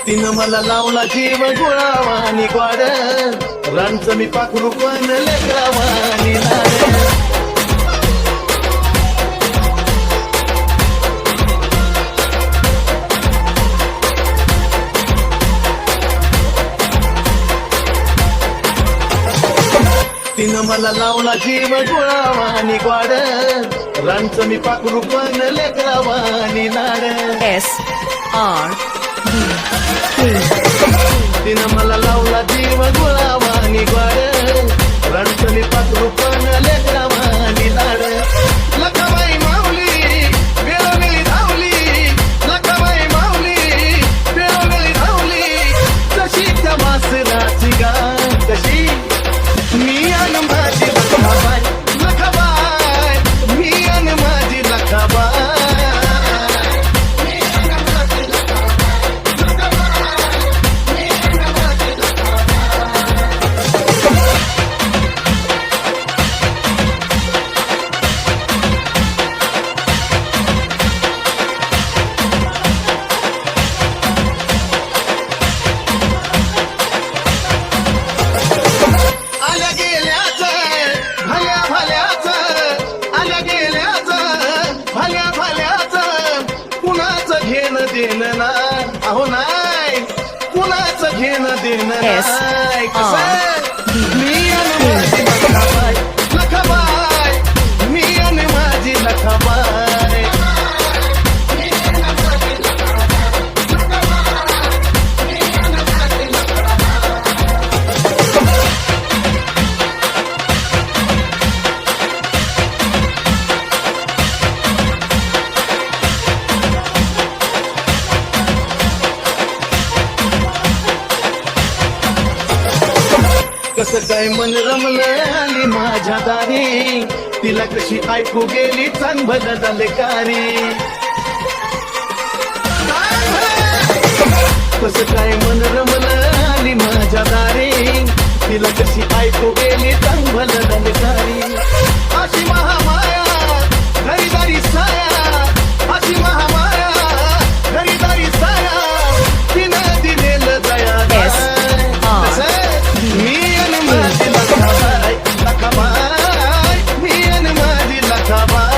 तिनं मला लावला जीव गुळावानी ग्वाड, रांचं मी पाखरू पण लेकरावानी लाड. तिनं मला लावला जीव गुळावानी ग्वाड, रांचं मी पाखरू पण लेकरावानी लाड. तिनं मला लावला जीव गुळावानी ग्वाड, रांचं मी पाखरू पण लेकरावानी लाड. लखाबाई माऊली वेळोवेळी धावली, लखाबाई माऊली वेळोवेळी धावली, कशी त्या वासराची गा कशी मी अन माझी लखाबाई, लखाबाई मी अन माझी लखाबाई. देणं ना अहो नाही, कुणाचं घेणं देणं नाही. मी अन माझी लखाबाई, लखाबाई मी अन माझी लखाबाई. कसं काय मन रमलं आली माझ्या दारी, तिला कशी ऐकू गेली चांगलं झाले कारी. कसं काय मन रमलं आली माझ्या दारी, तिला कशी ऐकू गेली चांगलं झाले कारी. अशी महामाया घरीदारी साया, अशी महामाया घरीदारी साया, तिनं दिलेलं दया. मी अन माझी लखाबाई, लखाबाई मी अन माझी लखाबाई.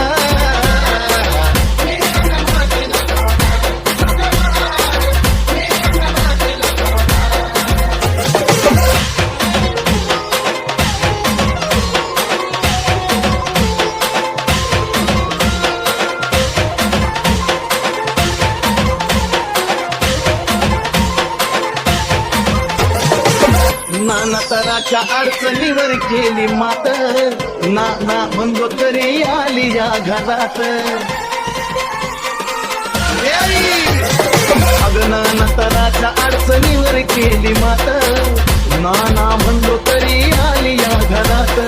नाना तराच्या अडचणीवर केली मात, नाना म्हणलो तरी आली या घरात. अगं नाना तराच्या अडचणीवर केली मात, नाना म्हणलो तरी आली या घरात.